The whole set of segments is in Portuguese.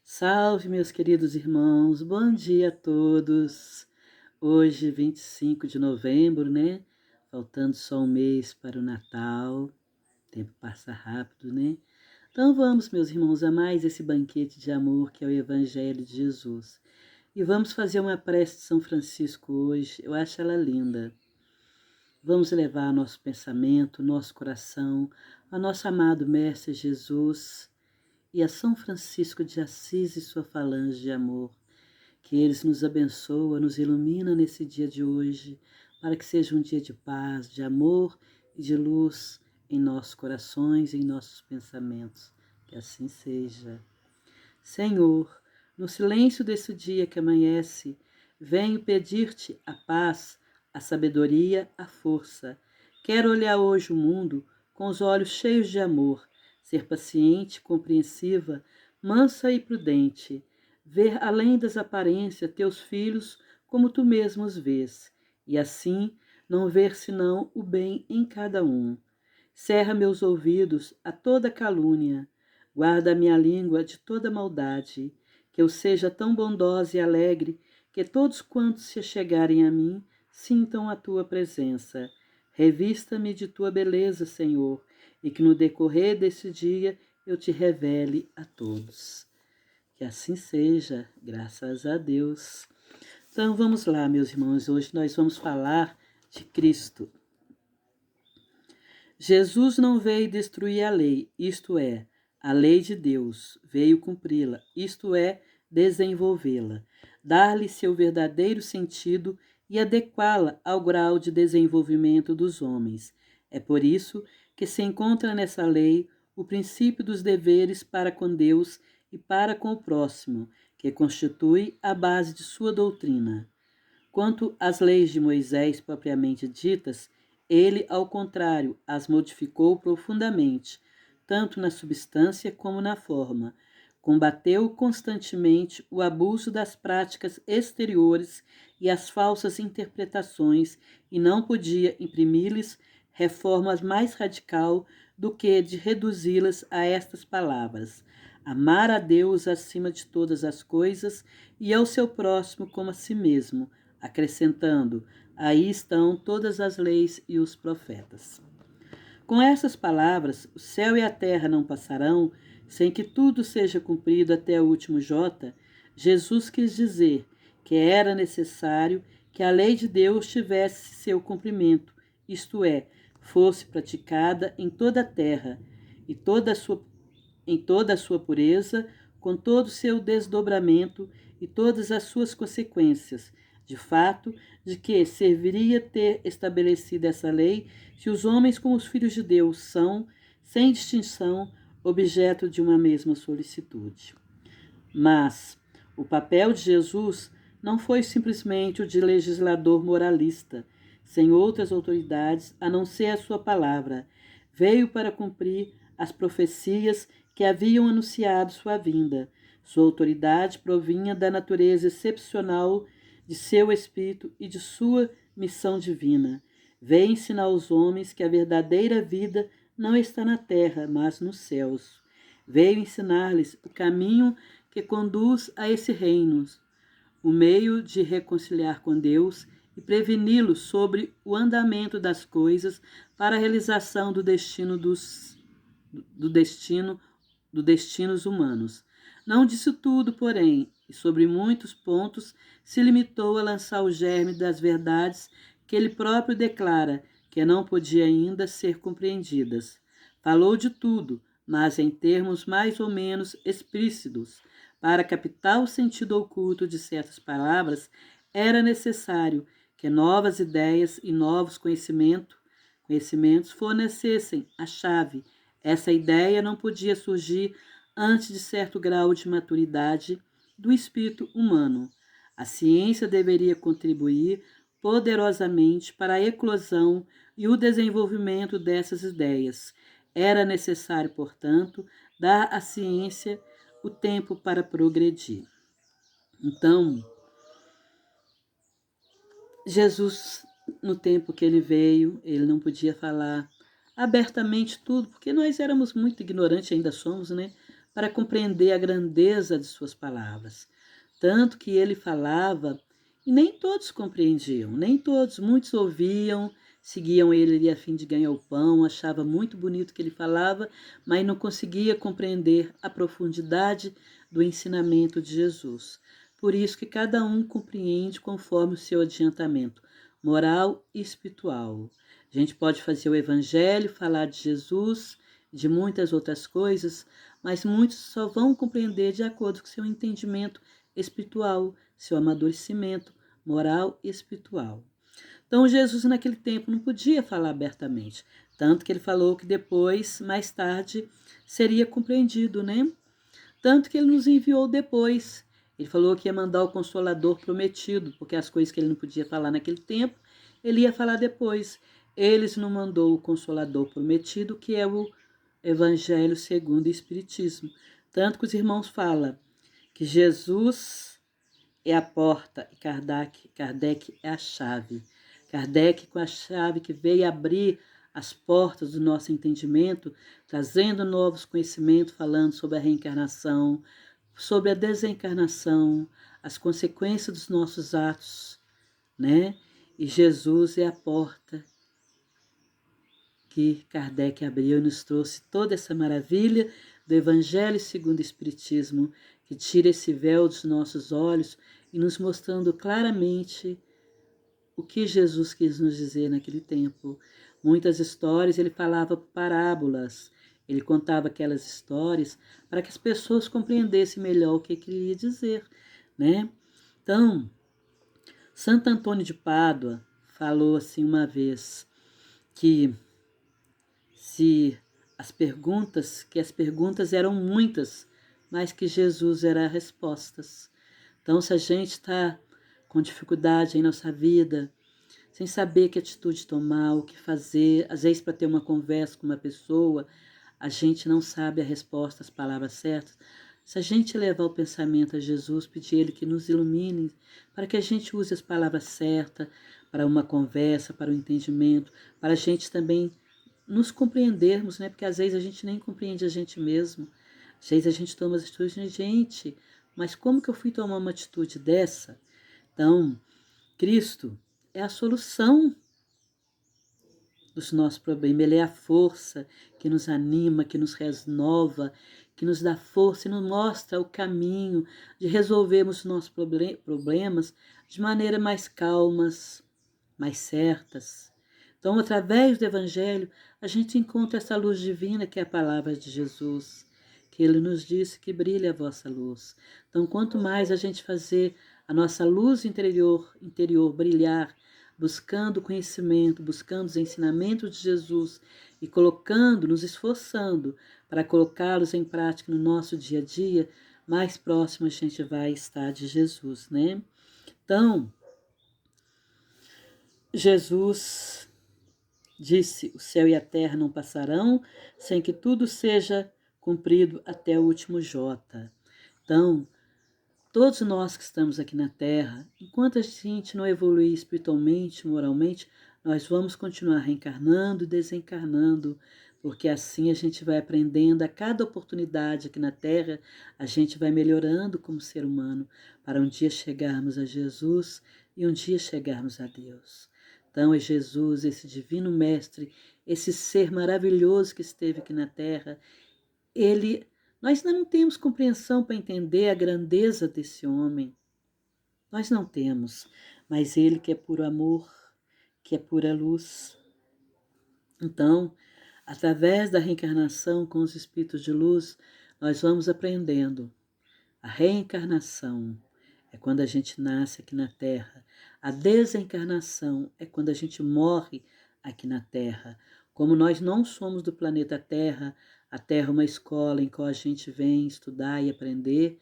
Salve, meus queridos irmãos, bom dia a todos. Hoje, 25 de novembro, né? Faltando só um mês para o Natal. O tempo passa rápido, né? Então vamos, meus irmãos, a mais esse banquete de amor que é o Evangelho de Jesus. E vamos fazer uma prece de São Francisco hoje. Eu acho ela linda. Vamos levar nosso pensamento, nosso coração, ao nosso amado Mestre Jesus e a São Francisco de Assis e sua falange de amor. Que eles nos abençoam, nos ilumina nesse dia de hoje, para que seja um dia de paz, de amor e de luz em nossos corações e em nossos pensamentos. Que assim seja. Senhor, no silêncio desse dia que amanhece, venho pedir-te a paz, a sabedoria, a força. Quero olhar hoje o mundo com os olhos cheios de amor, ser paciente, compreensiva, mansa e prudente, ver além das aparências teus filhos como tu mesmo os vês, e assim não ver senão o bem em cada um. Cerra meus ouvidos a toda calúnia, guarda a minha língua de toda maldade, que eu seja tão bondosa e alegre que todos quantos se chegarem a mim sintam a tua presença. Revista-me de tua beleza, Senhor, e que no decorrer desse dia eu te revele a todos. Que assim seja, graças a Deus. Então vamos lá, meus irmãos, hoje nós vamos falar de Cristo. Jesus não veio destruir a lei, isto é, a lei de Deus, veio cumpri-la, isto é, desenvolvê-la, dar-lhe seu verdadeiro sentido e adequá-la ao grau de desenvolvimento dos homens. É por isso que se encontra nessa lei o princípio dos deveres para com Deus e para com o próximo, que constitui a base de sua doutrina. Quanto às leis de Moisés propriamente ditas, ele, ao contrário, as modificou profundamente, tanto na substância como na forma. Combateu constantemente o abuso das práticas exteriores e as falsas interpretações e não podia imprimir-lhes reforma mais radical do que de reduzi-las a estas palavras: amar a Deus acima de todas as coisas e ao seu próximo como a si mesmo, acrescentando: aí estão todas as leis e os profetas. Com essas palavras, o céu e a terra não passarão sem que tudo seja cumprido até o último jota. Jesus quis dizer que era necessário que a lei de Deus tivesse seu cumprimento, isto é, fosse praticada em toda a terra e em toda a sua pureza, com todo o seu desdobramento e todas as suas consequências, de fato, de que serviria ter estabelecido essa lei se os homens, como os filhos de Deus, são, sem distinção, objeto de uma mesma solicitude. Mas o papel de Jesus não foi simplesmente o de legislador moralista, sem outras autoridades a não ser a sua palavra. Veio para cumprir as profecias que haviam anunciado sua vinda. Sua autoridade provinha da natureza excepcional de seu espírito e de sua missão divina. Veio ensinar aos homens que a verdadeira vida não está na terra, mas nos céus. Veio ensinar-lhes o caminho que conduz a esse reino, o meio de reconciliar com Deus e preveni-los sobre o andamento das coisas para a realização do destinos humanos. Não disse tudo, porém, e sobre muitos pontos se limitou a lançar o germe das verdades que ele próprio declara que não podia ainda ser compreendidas. Falou de tudo, mas em termos mais ou menos explícitos. Para captar o sentido oculto de certas palavras, era necessário que novas ideias e novos conhecimentos fornecessem a chave. Essa ideia não podia surgir antes de certo grau de maturidade do espírito humano. A ciência deveria contribuir poderosamente para a eclosão e o desenvolvimento dessas ideias. Era necessário, portanto, dar à ciência o tempo para progredir. Então, Jesus, no tempo que ele veio, ele não podia falar abertamente tudo, porque nós éramos muito ignorantes, ainda somos, né? para compreender a grandeza de suas palavras. Tanto que ele falava e nem todos compreendiam, nem todos, muitos ouviam, seguiam ele a fim de ganhar o pão, achava muito bonito o que ele falava, mas não conseguia compreender a profundidade do ensinamento de Jesus. Por isso que cada um compreende conforme o seu adiantamento moral e espiritual. A gente pode fazer o evangelho, falar de Jesus, de muitas outras coisas, mas muitos só vão compreender de acordo com seu entendimento espiritual, seu amadurecimento moral e espiritual. Então Jesus naquele tempo não podia falar abertamente, tanto que ele falou que depois, mais tarde, seria compreendido, né? Tanto que ele nos enviou depois. Ele falou que ia mandar o Consolador prometido, porque as coisas que ele não podia falar naquele tempo, ele ia falar depois. Eles não mandou o Consolador prometido, que é o Evangelho segundo o Espiritismo. Tanto que os irmãos falam que Jesus é a porta e Kardec é a chave. Kardec com a chave que veio abrir as portas do nosso entendimento, trazendo novos conhecimentos, falando sobre a reencarnação, sobre a desencarnação, as consequências dos nossos atos, né? E Jesus é a porta que Kardec abriu e nos trouxe toda essa maravilha do Evangelho segundo o Espiritismo, que tira esse véu dos nossos olhos e nos mostrando claramente o que Jesus quis nos dizer naquele tempo. Muitas histórias, ele falava parábolas, ele contava aquelas histórias para que as pessoas compreendessem melhor o que ele queria dizer, né? Então, Santo Antônio de Pádua falou assim uma vez que as perguntas eram muitas, mas que Jesus era as respostas. Então, se a gente está com dificuldade em nossa vida, sem saber que atitude tomar, o que fazer, às vezes para ter uma conversa com uma pessoa, a gente não sabe a resposta, as palavras certas. Se a gente levar o pensamento a Jesus, pedir Ele que nos ilumine, para que a gente use as palavras certas para uma conversa, para o entendimento, para a gente também nos compreendermos, né? Porque às vezes a gente nem compreende a gente mesmo. Às vezes a gente toma as atitudes de gente, mas como que eu fui tomar uma atitude dessa? Então, Cristo é a solução dos nossos problemas. Ele é a força que nos anima, que nos renova, que nos dá força e nos mostra o caminho de resolvermos os nossos problemas de maneira mais calmas, mais certas. Então, através do Evangelho, a gente encontra essa luz divina que é a palavra de Jesus, que Ele nos disse que brilha a vossa luz. Então, quanto mais a gente fazer a nossa luz interior brilhar, buscando o conhecimento, buscando os ensinamentos de Jesus e colocando, nos esforçando para colocá-los em prática no nosso dia a dia, mais próximo a gente vai estar de Jesus, né? Então, Jesus disse: o céu e a terra não passarão sem que tudo seja cumprido até o último jota. Então, todos nós que estamos aqui na Terra, enquanto a gente não evoluir espiritualmente, moralmente, nós vamos continuar reencarnando e desencarnando, porque assim a gente vai aprendendo a cada oportunidade aqui na Terra, a gente vai melhorando como ser humano, para um dia chegarmos a Jesus e um dia chegarmos a Deus. Então é Jesus, esse divino mestre, esse ser maravilhoso que esteve aqui na Terra, nós ainda não temos compreensão para entender a grandeza desse homem. Nós não temos, mas ele que é puro amor, que é pura luz. Então, através da reencarnação com os espíritos de luz, nós vamos aprendendo. A reencarnação é quando a gente nasce aqui na Terra. A desencarnação é quando a gente morre aqui na Terra. Como nós não somos do planeta Terra, a Terra é uma escola em que a gente vem estudar e aprender,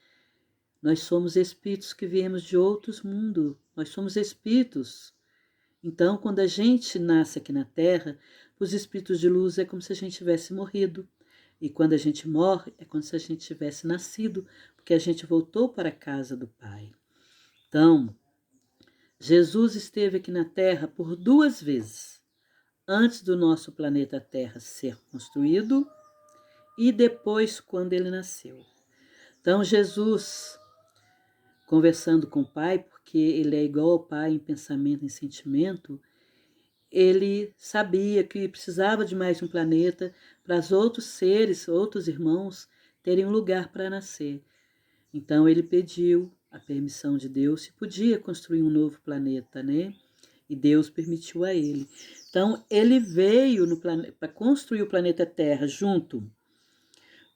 nós somos espíritos que viemos de outros mundos. Nós somos espíritos. Então, quando a gente nasce aqui na Terra, os espíritos de luz é como se a gente tivesse morrido. E quando a gente morre, é como se a gente tivesse nascido, porque a gente voltou para a casa do Pai. Então, Jesus esteve aqui na Terra por 2 vezes, antes do nosso planeta Terra ser construído e depois quando ele nasceu. Então Jesus, conversando com o Pai, porque ele é igual ao Pai em pensamento e em sentimento, ele sabia que precisava de mais um planeta para os outros seres, outros irmãos, terem um lugar para nascer. Então ele pediu a permissão de Deus se podia construir um novo planeta, né? E Deus permitiu a ele. Então ele veio para construir o planeta Terra junto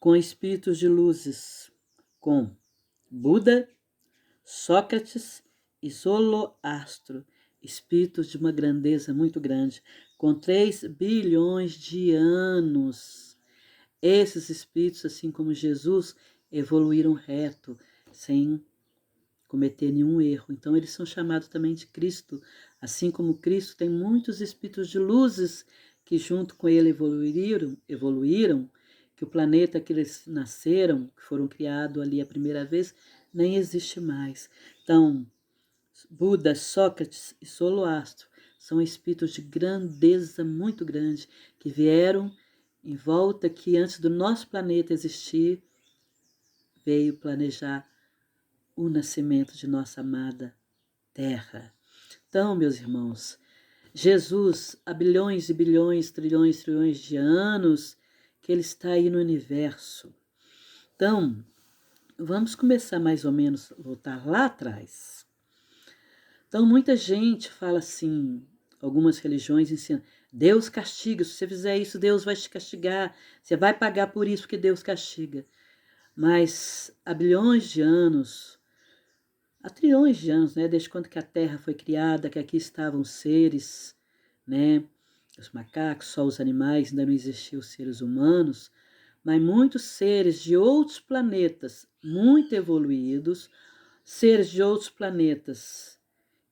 com espíritos de luzes, com Buda, Sócrates e Zoroastro, espíritos de uma grandeza muito grande, com 3 bilhões de anos. Esses espíritos, assim como Jesus, evoluíram reto, sem cometer nenhum erro. Então eles são chamados também de Cristo. Assim como Cristo tem muitos espíritos de luzes que junto com ele evoluíram, que o planeta que eles nasceram, que foram criados ali a primeira vez, nem existe mais. Então, Buda, Sócrates e Zoroastro são espíritos de grandeza muito grande que vieram em volta que antes do nosso planeta existir, veio planejar o nascimento de nossa amada Terra. Então, meus irmãos, Jesus, há bilhões e bilhões, trilhões, trilhões de anos que ele está aí no universo. Então, vamos começar mais ou menos, voltar lá atrás. Então, muita gente fala assim, algumas religiões ensinam, Deus castiga, se você fizer isso, Deus vai te castigar, você vai pagar por isso que Deus castiga. Mas há bilhões de anos, há trilhões de anos, né, desde quando que a Terra foi criada, que aqui estavam os seres, né, os macacos, só os animais, ainda não existiam os seres humanos, mas muitos seres de outros planetas muito evoluídos, seres de outros planetas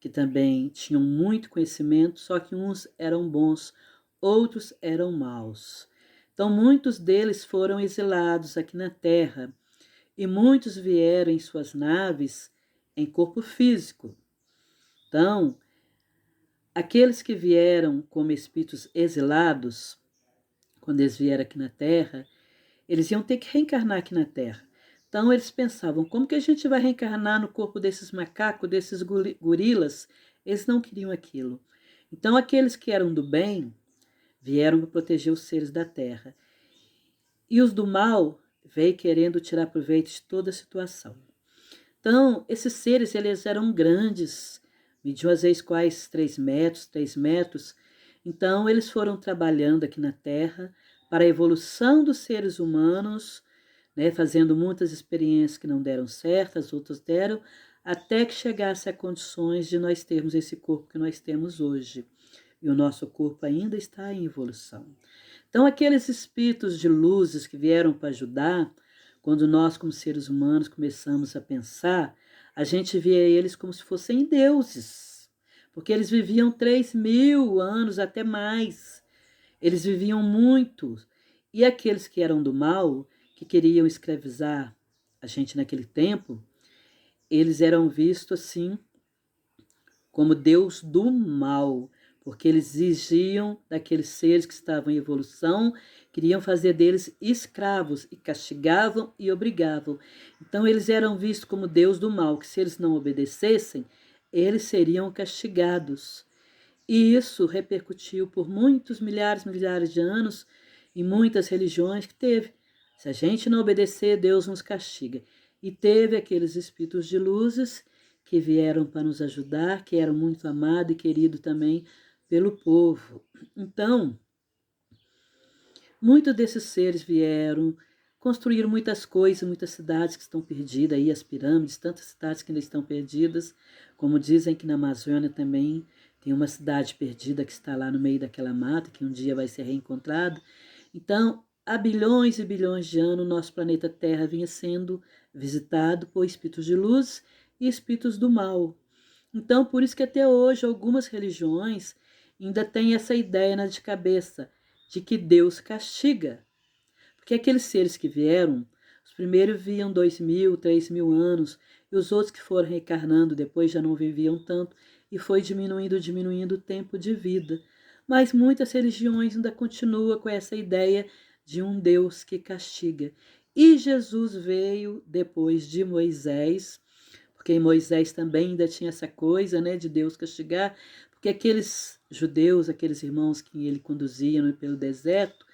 que também tinham muito conhecimento, só que uns eram bons, outros eram maus. Então muitos deles foram exilados aqui na Terra e muitos vieram em suas naves em corpo físico. Então, aqueles que vieram como espíritos exilados, quando eles vieram aqui na Terra, eles iam ter que reencarnar aqui na Terra. Então eles pensavam, como que a gente vai reencarnar no corpo desses macacos, desses gorilas? Eles não queriam aquilo. Então aqueles que eram do bem vieram para proteger os seres da Terra. E os do mal veio querendo tirar proveito de toda a situação. Então, esses seres, eles eram grandes, mediam às vezes quase 3 metros. Então, eles foram trabalhando aqui na Terra para a evolução dos seres humanos, né, fazendo muitas experiências que não deram certas, outras deram, até que chegasse a condições de nós termos esse corpo que nós temos hoje. E o nosso corpo ainda está em evolução. Então, aqueles espíritos de luzes que vieram para ajudar, quando nós, como seres humanos, começamos a pensar, a gente via eles como se fossem deuses, porque eles viviam 3.000 anos, até mais. Eles viviam muito. E aqueles que eram do mal, que queriam escravizar a gente naquele tempo, eles eram vistos assim como Deus do mal, porque eles exigiam daqueles seres que estavam em evolução, queriam fazer deles escravos e castigavam e obrigavam. Então eles eram vistos como Deus do mal, que se eles não obedecessem, eles seriam castigados. E isso repercutiu por muitos milhares de anos em muitas religiões que teve. Se a gente não obedecer, Deus nos castiga. E teve aqueles espíritos de luzes que vieram para nos ajudar, que eram muito amados e queridos também pelo povo. Então, muitos desses seres vieram, construíram muitas coisas, muitas cidades que estão perdidas, aí as pirâmides, tantas cidades que ainda estão perdidas, como dizem que na Amazônia também tem uma cidade perdida que está lá no meio daquela mata, que um dia vai ser reencontrada. Então, há bilhões e bilhões de anos, nosso planeta Terra vinha sendo visitado por espíritos de luz e espíritos do mal. Então, por isso que até hoje algumas religiões ainda têm essa ideia na de cabeça de que Deus castiga. Porque aqueles seres que vieram, os primeiros viviam 2.000, 3.000 anos, e os outros que foram reencarnando depois já não viviam tanto, e foi diminuindo o tempo de vida. Mas muitas religiões ainda continuam com essa ideia de um Deus que castiga. E Jesus veio depois de Moisés, porque em Moisés também ainda tinha essa coisa, né, de Deus castigar, porque aqueles judeus, aqueles irmãos que ele conduzia pelo deserto,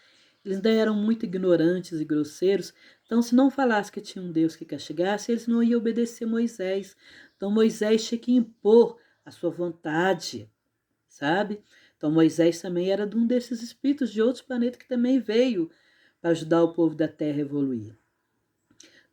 eles ainda eram muito ignorantes e grosseiros. Então, se não falasse que tinha um Deus que castigasse, eles não iam obedecer Moisés. Então, Moisés tinha que impor a sua vontade, sabe? Então, Moisés também era de um desses espíritos de outros planetas que também veio para ajudar o povo da Terra a evoluir.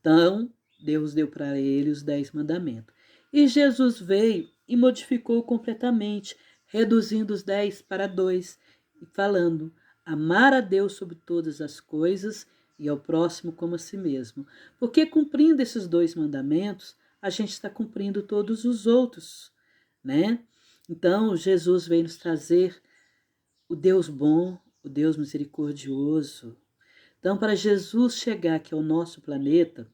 Então, Deus deu para ele os 10 mandamentos. E Jesus veio e modificou completamente, reduzindo os 10 para 2, e falando: amar a Deus sobre todas as coisas e ao próximo como a si mesmo. Porque cumprindo esses 2 mandamentos, a gente está cumprindo todos os outros, né? Então, Jesus veio nos trazer o Deus bom, o Deus misericordioso. Então, para Jesus chegar aqui ao nosso planeta,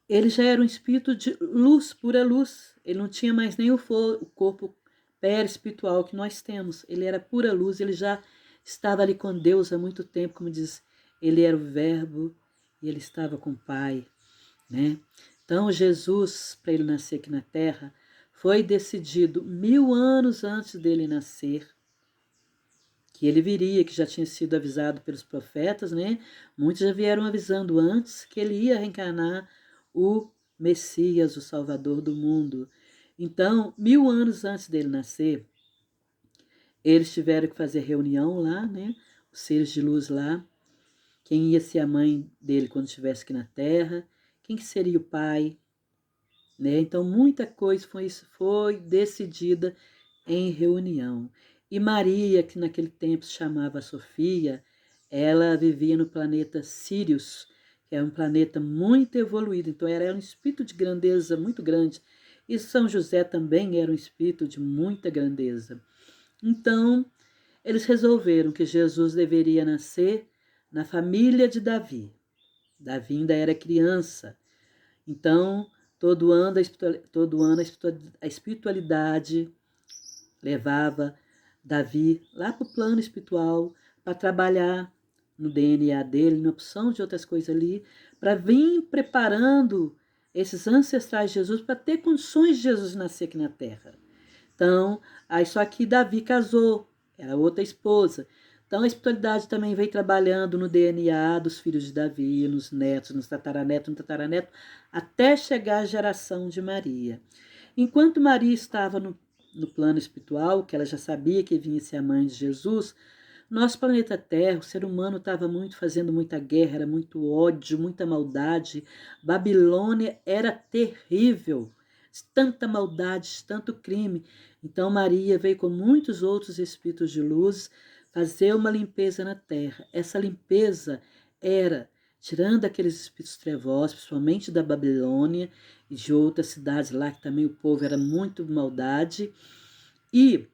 ele já era um espírito de luz, pura luz. Ele não tinha mais nem o corpo perispiritual que nós temos. Ele era pura luz, ele já estava ali com Deus há muito tempo, como diz, ele era o Verbo e ele estava com o Pai, né? Então, Jesus, para ele nascer aqui na Terra, foi decidido 1000 anos antes dele nascer, que ele viria, que já tinha sido avisado pelos profetas, né? Muitos já vieram avisando antes que ele ia reencarnar o Messias, o Salvador do mundo. Então, 1000 anos antes dele nascer, eles tiveram que fazer reunião lá, né? Os seres de luz lá. Quem ia ser a mãe dele quando estivesse aqui na Terra, quem que seria o pai, né? Então, muita coisa foi decidida em reunião. E Maria, que naquele tempo se chamava Sofia, ela vivia no planeta Sirius, que é um planeta muito evoluído. Então, ela era um espírito de grandeza muito grande. E São José também era um espírito de muita grandeza. Então, eles resolveram que Jesus deveria nascer na família de Davi. Davi ainda era criança. Então, todo ano a espiritualidade levava Davi lá para o plano espiritual para trabalhar no DNA dele, na opção de outras coisas ali, para vir preparando esses ancestrais de Jesus para ter condições de Jesus nascer aqui na Terra. Então, aí só que Davi casou, era outra esposa. Então, a espiritualidade também vem trabalhando no DNA dos filhos de Davi, nos netos, nos tataranetos, no tataraneto, até chegar à geração de Maria. Enquanto Maria estava no plano espiritual, que ela já sabia que vinha ser a mãe de Jesus, nosso planeta Terra, o ser humano estava fazendo muita guerra, era muito ódio, muita maldade. Babilônia era terrível, tanta maldade, tanto crime. Então Maria veio com muitos outros espíritos de luz fazer uma limpeza na Terra. Essa limpeza era tirando aqueles espíritos trevosos, principalmente da Babilônia e de outras cidades lá, que também o povo era muito maldade, e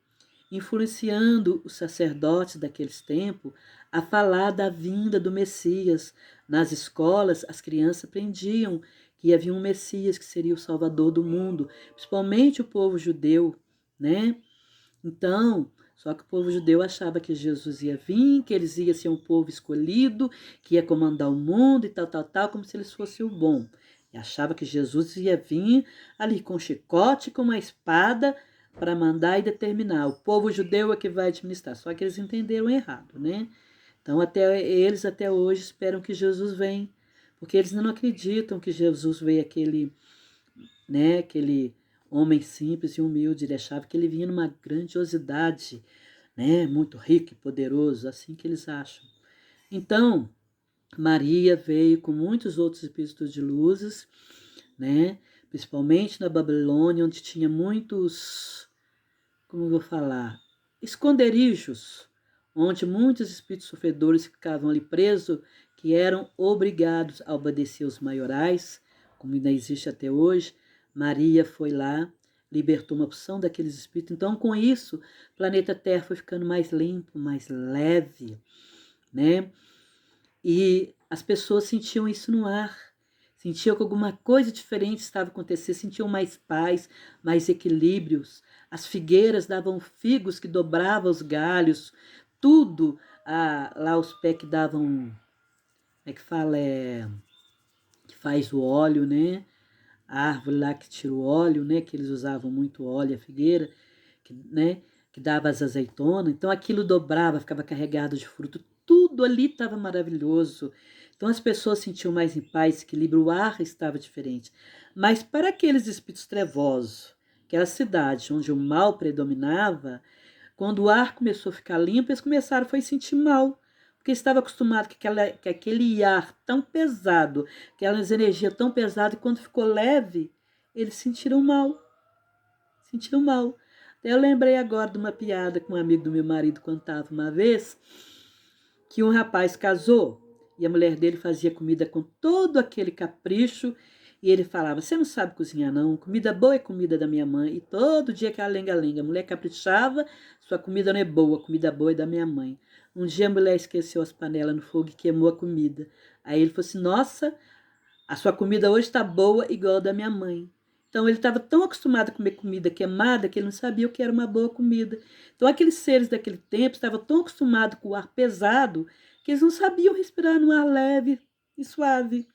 influenciando os sacerdotes daqueles tempos a falar da vinda do Messias. Nas escolas, as crianças aprendiam que havia um Messias que seria o Salvador do mundo, principalmente o povo judeu, né? Então, só que o povo judeu achava que Jesus ia vir, que eles iam ser um povo escolhido, que ia comandar o mundo e tal, como se eles fossem o bom. E achava que Jesus ia vir ali com um chicote, com uma espada, para mandar e determinar. O povo judeu é que vai administrar. Só que eles entenderam errado, né? Então, eles até hoje esperam que Jesus venha, porque eles não acreditam que Jesus veio aquele homem simples e humilde. Ele achava que ele vinha numa grandiosidade, né? Muito rico e poderoso, assim que eles acham. Então, Maria veio com muitos outros espíritos de luzes, né? Principalmente na Babilônia, onde tinha muitos, como eu vou falar, esconderijos, onde muitos espíritos sofredores ficavam ali presos, que eram obrigados a obedecer os maiorais, como ainda existe até hoje. Maria foi lá, libertou uma porção daqueles espíritos. Então, com isso, o planeta Terra foi ficando mais limpo, mais leve, né? E as pessoas sentiam isso no ar, sentiam que alguma coisa diferente estava acontecendo, sentiam mais paz, mais equilíbrios. As figueiras davam figos que dobravam os galhos, tudo, lá os pés que davam, como é que fala, que faz o óleo, né? A árvore lá que tira o óleo, né? Que eles usavam muito óleo, a figueira, que, né? Que dava as azeitonas. Então aquilo dobrava, ficava carregado de fruto. Tudo ali estava maravilhoso. Então as pessoas sentiam mais em paz, equilíbrio, o ar estava diferente. Mas para aqueles espíritos trevosos, aquela cidade onde o mal predominava, quando o ar começou a ficar limpo, eles começaram a sentir mal, porque estava acostumado com aquele ar tão pesado, aquelas energias tão pesadas, e quando ficou leve, eles sentiram mal. Sentiram mal. Eu lembrei agora de uma piada que um amigo do meu marido contava uma vez, que um rapaz casou e a mulher dele fazia comida com todo aquele capricho e ele falava, você não sabe cozinhar não, comida boa é comida da minha mãe. E todo dia aquela lenga-lenga, a mulher caprichava, sua comida não é boa, comida boa é da minha mãe. Um dia a mulher esqueceu as panelas no fogo e queimou a comida. Aí ele falou assim, nossa, a sua comida hoje está boa igual a da minha mãe. Então ele estava tão acostumado a comer comida queimada que ele não sabia o que era uma boa comida. Então aqueles seres daquele tempo estavam tão acostumados com o ar pesado que eles não sabiam respirar no ar leve e suave.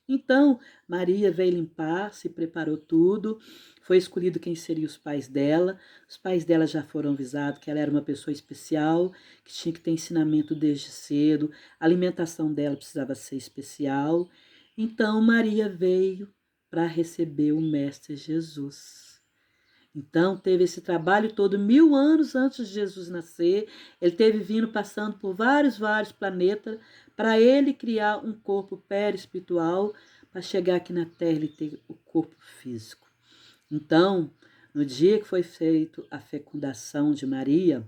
Então Maria veio limpar, se preparou tudo, foi escolhido quem seriam os pais dela. Os pais dela já foram avisados que ela era uma pessoa especial, que tinha que ter ensinamento desde cedo, a alimentação dela precisava ser especial. Então Maria veio para receber o Mestre Jesus. Então teve esse trabalho todo 1000 anos antes de Jesus nascer. Ele teve vindo passando por vários planetas para ele criar um corpo perispiritual para chegar aqui na Terra e ter o corpo físico. Então, no dia que foi feito a fecundação de Maria,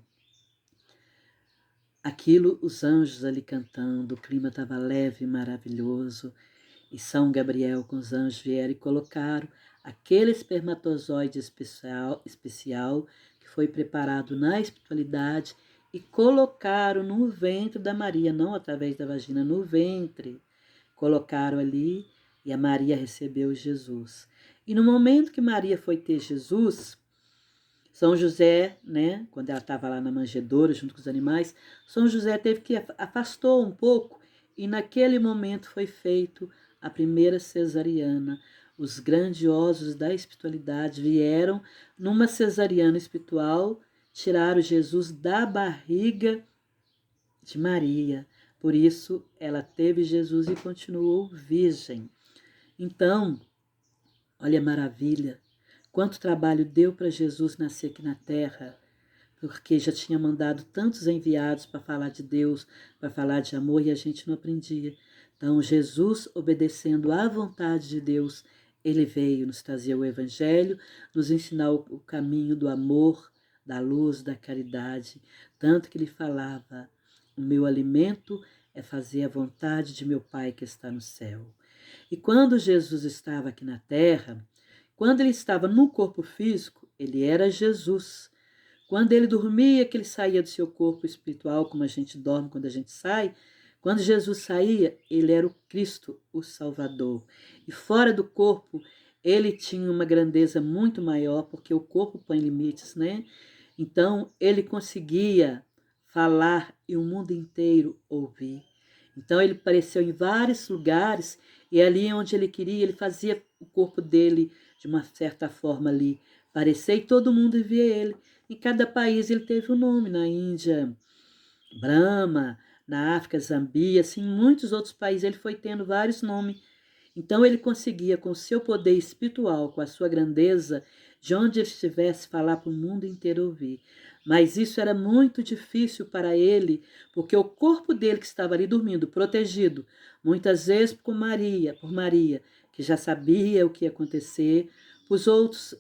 aquilo, os anjos ali cantando, o clima estava leve e maravilhoso. E São Gabriel com os anjos vieram e colocaram aquele espermatozoide especial que foi preparado na espiritualidade e colocaram no ventre da Maria, não através da vagina, no ventre. Colocaram ali e a Maria recebeu Jesus. E no momento que Maria foi ter Jesus, São José, né, quando ela estava lá na manjedoura junto com os animais, São José teve que afastou um pouco e naquele momento foi feito a primeira cesariana. Os grandiosos da espiritualidade vieram numa cesariana espiritual, tiraram Jesus da barriga de Maria. Por isso ela teve Jesus e continuou virgem. Então, olha a maravilha. Quanto trabalho deu para Jesus nascer aqui na terra, porque já tinha mandado tantos enviados para falar de Deus, para falar de amor, e a gente não aprendia. Então, Jesus, obedecendo à vontade de Deus, ele veio nos trazer o Evangelho, nos ensinar o caminho do amor, da luz, da caridade. Tanto que ele falava, o meu alimento é fazer a vontade de meu Pai que está no céu. E quando Jesus estava aqui na terra, quando ele estava no corpo físico, ele era Jesus. Quando ele dormia, que ele saía do seu corpo espiritual, como a gente dorme quando a gente sai, quando Jesus saía, ele era o Cristo, o Salvador. E fora do corpo, ele tinha uma grandeza muito maior, porque o corpo põe limites, né? Então, ele conseguia falar e o mundo inteiro ouvir. Então, ele apareceu em vários lugares e ali onde ele queria, ele fazia o corpo dele de uma certa forma ali aparecer e todo mundo via ele. Em cada país ele teve um nome, na Índia, Brahma, na África, Zambia, assim, em muitos outros países ele foi tendo vários nomes. Então ele conseguia, com o seu poder espiritual, com a sua grandeza, de onde ele estivesse, falar para o mundo inteiro ouvir. Mas isso era muito difícil para ele, porque o corpo dele que estava ali dormindo, protegido, muitas vezes por Maria, que já sabia o que ia acontecer, os outros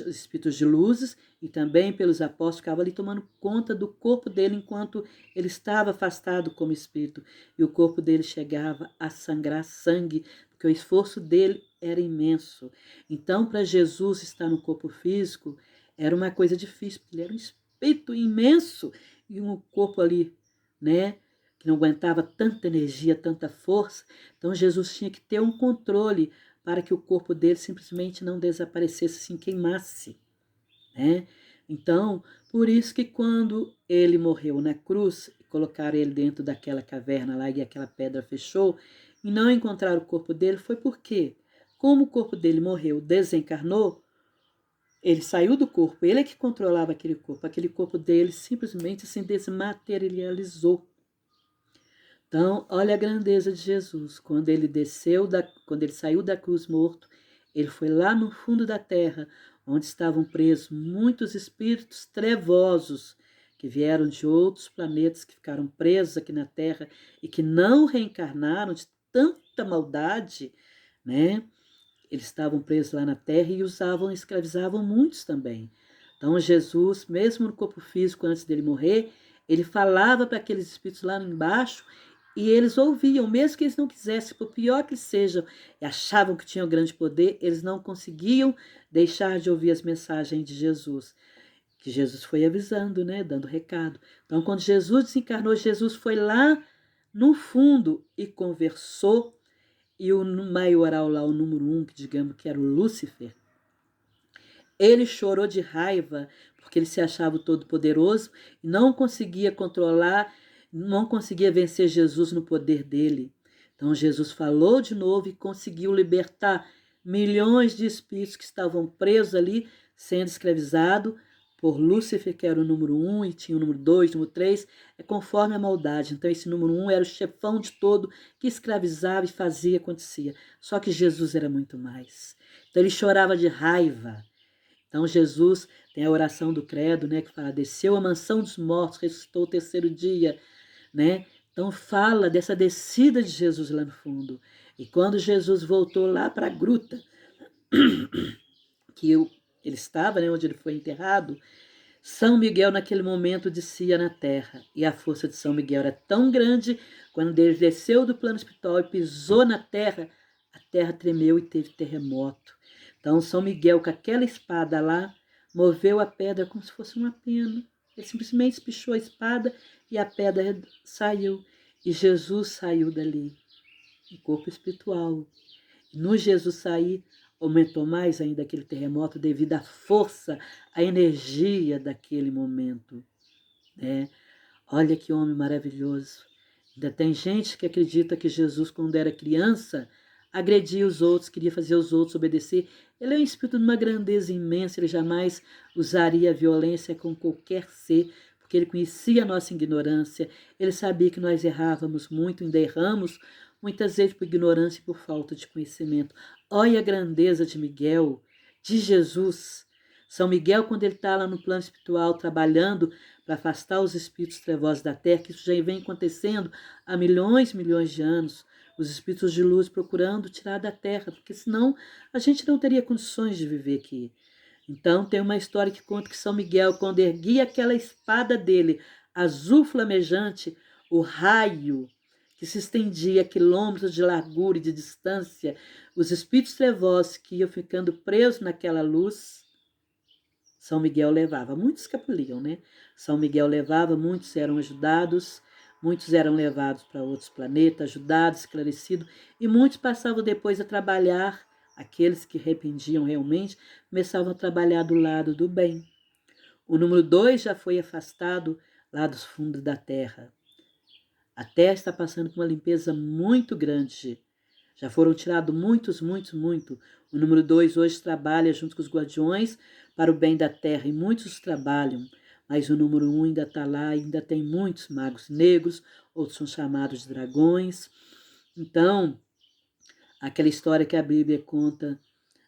espíritos de luzes e também pelos apóstolos ficavam ali tomando conta do corpo dele enquanto ele estava afastado como espírito. E o corpo dele chegava a sangrar sangue, porque o esforço dele era imenso. Então, para Jesus estar no corpo físico, era uma coisa difícil, porque ele era um espírito imenso e um corpo ali, né, que não aguentava tanta energia, tanta força. Então, Jesus tinha que ter um controle para que o corpo dele simplesmente não desaparecesse, assim, queimasse, né? Então, por isso que quando ele morreu na cruz, colocaram ele dentro daquela caverna lá e aquela pedra fechou, e não encontraram o corpo dele, foi porque, como o corpo dele morreu, desencarnou, ele saiu do corpo, ele é que controlava aquele corpo dele simplesmente se desmaterializou. Então, olha a grandeza de Jesus. Quando ele saiu da cruz morto, ele foi lá no fundo da terra, onde estavam presos muitos espíritos trevosos que vieram de outros planetas, que ficaram presos aqui na terra e que não reencarnaram de tanta maldade, né? Eles estavam presos lá na terra e escravizavam muitos também. Então, Jesus, mesmo no corpo físico, antes dele morrer, ele falava para aqueles espíritos lá embaixo e eles ouviam, mesmo que eles não quisessem, por pior que sejam, e achavam que tinham grande poder, eles não conseguiam deixar de ouvir as mensagens de Jesus, que Jesus foi avisando, né, dando recado. Então, quando Jesus desencarnou, Jesus foi lá no fundo e conversou, e o maioral lá, o número 1, que digamos que era o Lúcifer, ele chorou de raiva, porque ele se achava o todo-poderoso e não conseguia controlar, não conseguia vencer Jesus no poder dele. Então Jesus falou de novo e conseguiu libertar milhões de espíritos que estavam presos ali, sendo escravizados por Lúcifer, que era o número 1, e tinha o número 2, número 3, é conforme a maldade. Então esse número 1 era o chefão de todo, que escravizava e fazia, acontecia. Só que Jesus era muito mais. Então ele chorava de raiva. Então Jesus tem a oração do credo, né, que fala: desceu à mansão dos mortos, ressuscitou o terceiro dia, né? Então fala dessa descida de Jesus lá no fundo. E quando Jesus voltou lá para a gruta que ele estava, né, onde ele foi enterrado, São Miguel naquele momento descia na terra. E a força de São Miguel era tão grande, quando ele desceu do plano espiritual e pisou na terra, a terra tremeu e teve terremoto. Então São Miguel, com aquela espada lá, moveu a pedra como se fosse uma pena. Ele simplesmente espichou a espada e a pedra saiu. E Jesus saiu dali, o corpo espiritual. E no Jesus sair, aumentou mais ainda aquele terremoto devido à força, à energia daquele momento, né? Olha que homem maravilhoso. Ainda tem gente que acredita que Jesus, quando era criança, agredia os outros, queria fazer os outros obedecer. Ele é um espírito de uma grandeza imensa, ele jamais usaria a violência com qualquer ser, porque ele conhecia a nossa ignorância, ele sabia que nós errávamos muito, ainda erramos, muitas vezes por ignorância e por falta de conhecimento. Olha a grandeza de Miguel, de Jesus. São Miguel, quando ele está lá no plano espiritual, trabalhando para afastar os espíritos trevosos da terra, que isso já vem acontecendo há milhões e milhões de anos, os espíritos de luz procurando tirar da terra, porque senão a gente não teria condições de viver aqui. Então tem uma história que conta que São Miguel, quando erguia aquela espada dele, azul flamejante, o raio que se estendia a quilômetros de largura e de distância, os espíritos trevosos que iam ficando presos naquela luz, São Miguel levava. Muitos escapuliam, né? São Miguel levava, muitos eram ajudados, muitos eram levados para outros planetas, ajudados, esclarecidos, e muitos passavam depois a trabalhar, aqueles que arrependiam realmente, começavam a trabalhar do lado do bem. O número 2 já foi afastado lá dos fundos da terra. A terra está passando por uma limpeza muito grande. Já foram tirados muito. O número 2 hoje trabalha junto com os guardiões para o bem da terra, e muitos trabalham, mas o número 1 ainda está lá, ainda tem muitos magos negros, outros são chamados de dragões. Então, aquela história que a Bíblia conta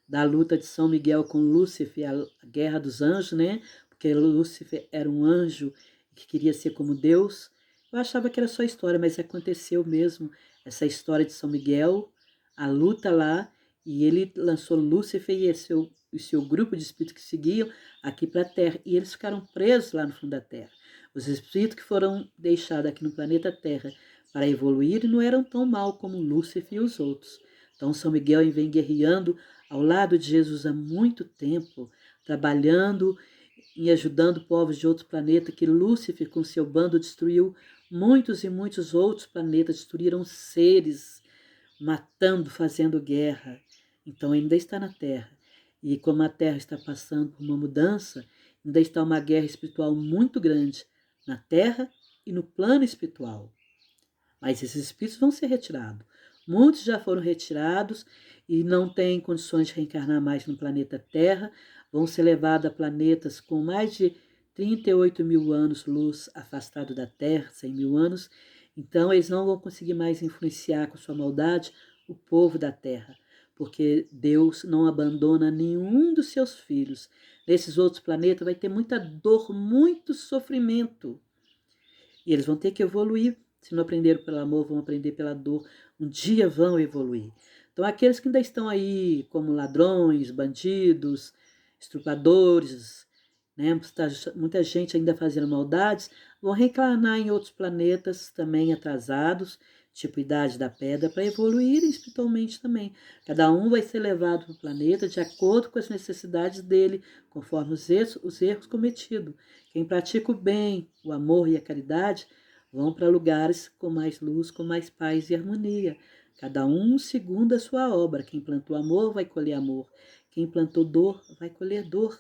da luta de São Miguel com Lúcifer, a guerra dos anjos, né? Porque Lúcifer era um anjo que queria ser como Deus. Eu achava que era só história, mas aconteceu mesmo essa história de São Miguel, a luta lá, e ele lançou Lúcifer e o seu grupo de espíritos que seguiam aqui para a Terra, e eles ficaram presos lá no fundo da Terra. Os espíritos que foram deixados aqui no planeta Terra para evoluir não eram tão mal como Lúcifer e os outros. Então São Miguel vem guerreando ao lado de Jesus há muito tempo, trabalhando e ajudando povos de outros planetas, que Lúcifer, com seu bando, destruiu muitos e muitos outros planetas, destruíram seres, matando, fazendo guerra. Então ainda está na Terra. E como a Terra está passando por uma mudança, Ainda está uma guerra espiritual muito grande na Terra e no plano espiritual. Mas esses espíritos vão ser retirados. Muitos já foram retirados e não têm condições de reencarnar mais no planeta Terra. Vão ser levados a planetas com mais de 38 mil anos-luz afastado da Terra, 100 mil anos. Então, eles não vão conseguir mais influenciar com sua maldade o povo da Terra, porque Deus não abandona nenhum dos seus filhos. Nesses outros planetas vai ter muita dor, muito sofrimento. E eles vão ter que evoluir. Se não aprenderam pelo amor, vão aprender pela dor. Um dia vão evoluir. Então, aqueles que ainda estão aí como ladrões, bandidos, estupradores, né, muita gente ainda fazendo maldades, vão reencarnar em outros planetas também atrasados, tipo Idade da Pedra, para evoluírem espiritualmente também. Cada um vai ser levado para o planeta de acordo com as necessidades dele, conforme os erros cometidos. Quem pratica o bem, o amor e a caridade vão para lugares com mais luz, com mais paz e harmonia. Cada um segundo a sua obra. Quem plantou amor vai colher amor. Quem plantou dor vai colher dor.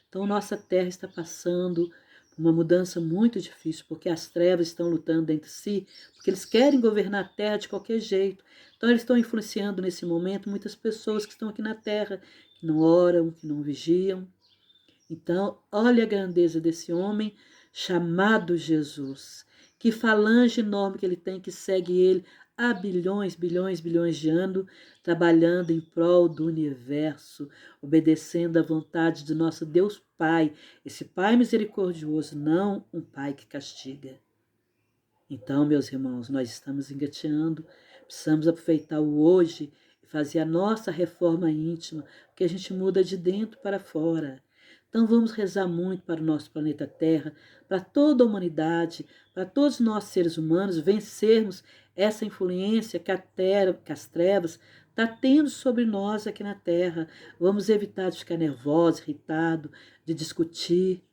Então, nossa terra está passando por uma mudança muito difícil, porque as trevas estão lutando entre si, porque eles querem governar a terra de qualquer jeito. Então, eles estão influenciando nesse momento muitas pessoas que estão aqui na terra, que não oram, que não vigiam. Então, olha a grandeza desse homem chamado Jesus. Que falange enorme que ele tem, que segue ele há bilhões, bilhões, bilhões de anos, trabalhando em prol do universo, obedecendo à vontade do nosso Deus Pai, esse Pai misericordioso, não um Pai que castiga. Então, meus irmãos, nós estamos engateando, precisamos aproveitar o hoje e fazer a nossa reforma íntima, porque a gente muda de dentro para fora. Então vamos rezar muito para o nosso planeta Terra, para toda a humanidade, para todos nós seres humanos vencermos essa influência que as trevas está tendo sobre nós aqui na Terra. Vamos evitar de ficar nervoso, irritado, de discutir,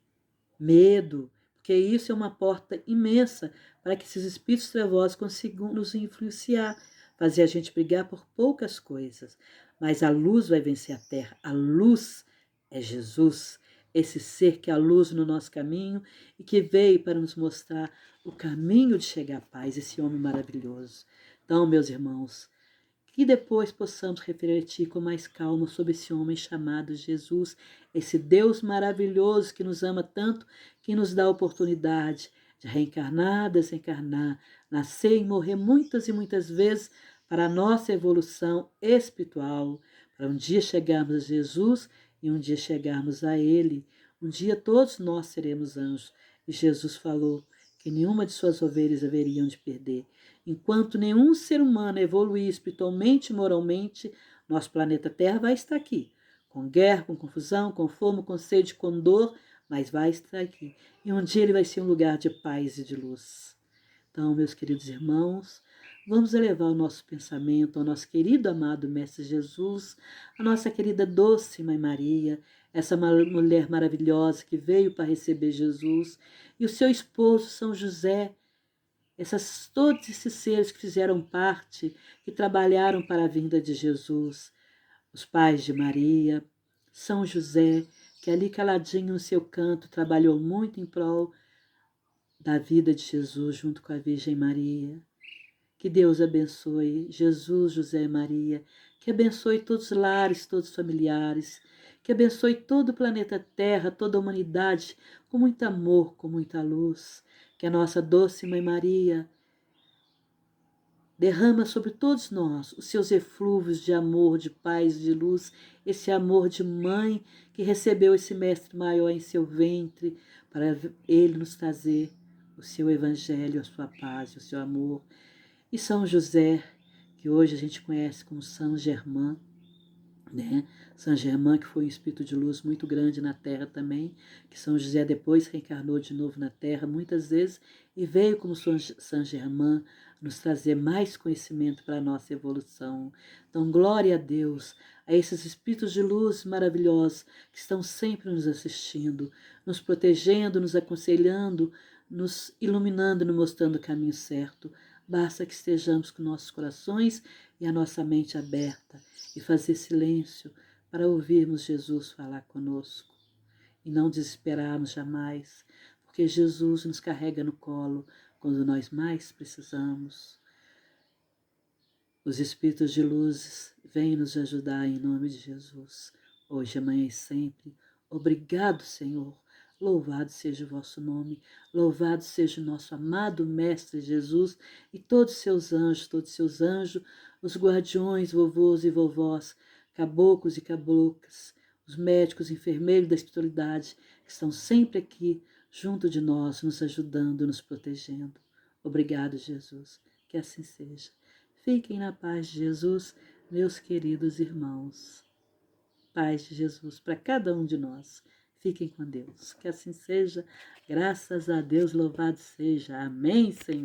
medo, porque isso é uma porta imensa para que esses espíritos trevosos consigam nos influenciar, fazer a gente brigar por poucas coisas. Mas a luz vai vencer a terra. A luz é Jesus, esse ser que é a luz no nosso caminho e que veio para nos mostrar o caminho de chegar à paz, esse homem maravilhoso. Então, meus irmãos, que depois possamos refletir com mais calma sobre esse homem chamado Jesus, esse Deus maravilhoso que nos ama tanto, que nos dá a oportunidade de reencarnar, desencarnar, nascer e morrer muitas e muitas vezes para a nossa evolução espiritual, para um dia chegarmos a Jesus e um dia chegarmos a Ele. Um dia todos nós seremos anjos. E Jesus falou que nenhuma de suas ovelhas haveriam de perder. Enquanto nenhum ser humano evoluir espiritualmente e moralmente, nosso planeta Terra vai estar aqui, com guerra, com confusão, com fome, com sede, com dor, mas vai estar aqui. E um dia ele vai ser um lugar de paz e de luz. Então, meus queridos irmãos, vamos elevar o nosso pensamento ao nosso querido amado Mestre Jesus, a nossa querida doce Mãe Maria, essa mulher maravilhosa que veio para receber Jesus, e o seu esposo São José, todos esses seres que fizeram parte, que trabalharam para a vinda de Jesus, os pais de Maria, São José, que ali caladinho no seu canto trabalhou muito em prol da vida de Jesus junto com a Virgem Maria. Que Deus abençoe Jesus, José e Maria, que abençoe todos os lares, todos os familiares, que abençoe todo o planeta Terra, toda a humanidade, com muito amor, com muita luz. Que a nossa doce Mãe Maria derrama sobre todos nós os seus eflúvios de amor, de paz, de luz, esse amor de mãe que recebeu esse mestre maior em seu ventre para ele nos trazer o seu evangelho, a sua paz, o seu amor. E São José, que hoje a gente conhece como São Germain, né? São Germain, que foi um espírito de luz muito grande na Terra também, que São José depois reencarnou de novo na Terra muitas vezes e veio como São Germain nos trazer mais conhecimento para a nossa evolução. Então, glória a Deus, a esses espíritos de luz maravilhosos que estão sempre nos assistindo, nos protegendo, nos aconselhando, nos iluminando, nos mostrando o caminho certo. Basta que estejamos com nossos corações e a nossa mente aberta e fazer silêncio para ouvirmos Jesus falar conosco. e não desesperarmos jamais, porque Jesus nos carrega no colo quando nós mais precisamos. Os Espíritos de luz vêm nos ajudar em nome de Jesus, hoje, amanhã e sempre. Obrigado, Senhor. Louvado seja o vosso nome, louvado seja o nosso amado Mestre Jesus e todos os seus anjos, os guardiões, vovôs e vovós, caboclos e caboclas, os médicos e enfermeiros da espiritualidade, que estão sempre aqui junto de nós, nos ajudando, nos protegendo. Obrigado, Jesus. Que assim seja. Fiquem na paz de Jesus, meus queridos irmãos. Paz de Jesus para cada um de nós. Fiquem com Deus. Que assim seja. Graças a Deus, louvado seja. Amém, Senhor.